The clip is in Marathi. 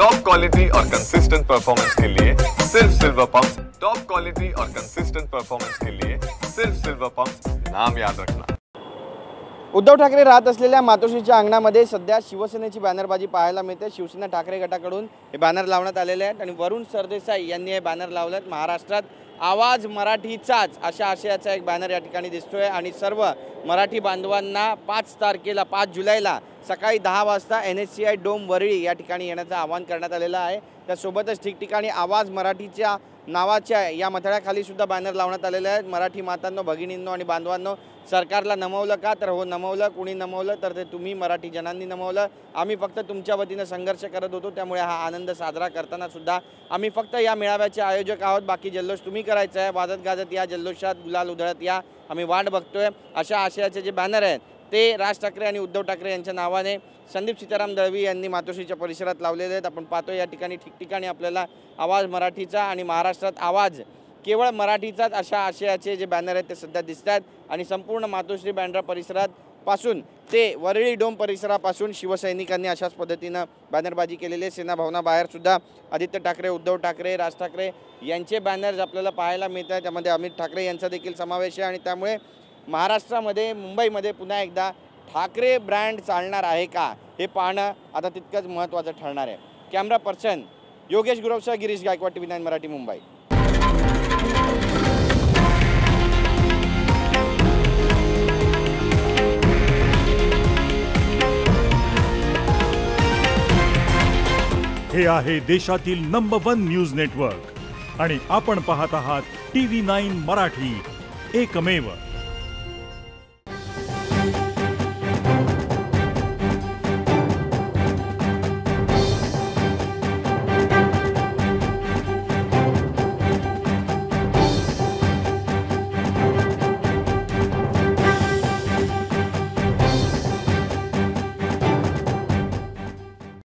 टॉप क्वालिटी और कंसिस्टेंट परफॉर्मेंस के लिए सिर्फ सिल्वर पंप्स। टॉप क्वालिटी और कंसिस्टेंट परफॉर्मेंस के लिए सिर्फ सिल्वर पंप्स, नाम याद रखना। उद्धव ठाकरे राहत असलेल्या मातोश्रीच्या अंगणामध्ये सध्या शिवसेनेची बॅनरबाजी पाहायला मिळते। शिवसेना ठाकरे गटाकडून हे बॅनर लावण्यात आलेले आहेत आणि वरुण सरदेसाई यांनी हे बॅनर लावलेत। महाराष्ट्रात आवाज मराठीचाच अशा आशयाचा एक बॅनर या ठिकाणी दिसतोय आणि सर्व मराठी बांधवांना 5 तारखेला 5 जुलैला सकाळी 10 वाजता NSCI डोम वरळी या ठिकाणी येण्याचं आवाहन करण्यात आलेलं आहे। त्यासोबतच ठिकठिकाणी आवाज मराठीच्या नावाच्या या मथळ्याखाली सुद्धा बॅनर लावण्यात आलेले आहेत। मराठी मातांनो, भगिनींनो आणि बांधवांनो, सरकारला नमवलं का? तर हो नमवलं। कुणी नमवलं तर ते तुम्ही मराठी जनांनी नमवलं। आम्ही फक्त तुमच्या वतीने संघर्ष करत होतो, त्यामुळे हा आनंद साजरा करताना सुद्धा आम्ही फक्त या मेळाव्याचे आयोजक आहोत। बाकी जल्लोष तुम्ही करायचा आहे। वाजत गाजत या जल्लोषात, गुलाल उधळत या, आम्ही वाट बघतोय। अशा आशयाचे जे बॅनर आहेत ते राज ठाकरे आणि उद्धव ठाकरे यांच्या नावाने संदीप सीताराम दळवी यांनी मातोश्रीच्या परिसरात लावलेले आहेत। आपण पाहतो या ठिकाणी ठिकठिकाणी आपल्याला आवाज मराठीचा आणि महाराष्ट्रात आवाज केवळ मराठीचाच अशा आशयाचे जे बॅनर आहेत ते सध्या दिसतात आणि संपूर्ण मातोश्री बँड्रा परिसरात पासून ते वरळी डोम परिसरापासून शिवसैनिकांनी अशाच पद्धतीने बॅनरबाजी केलेली आहे। सेना भवनाबाहेर सुद्धा आदित्य ठाकरे, उद्धव ठाकरे, राज ठाकरे यांचे बॅनर्स आपल्याला पाहायला मिळतात। त्यामध्ये अमित ठाकरे यांचा देखील समावेश आहे आणि त्यामुळे महाराष्ट्रामध्ये, मुंबईमध्ये पुन्हा एकदा ठाकरे ब्रँड चालणार आहे का हे पाहणं आता तितकंच महत्त्वाचं ठरणार आहे। कॅमेरा पर्सन योगेश गुरवसह गिरीश गायकवाड, TV9 मराठी, मुंबई। हे आहे देशातील नंबर 1 न्यूज नेटवर्क आणि आपण पाहत आहात TV9 मराठी, एकमेव।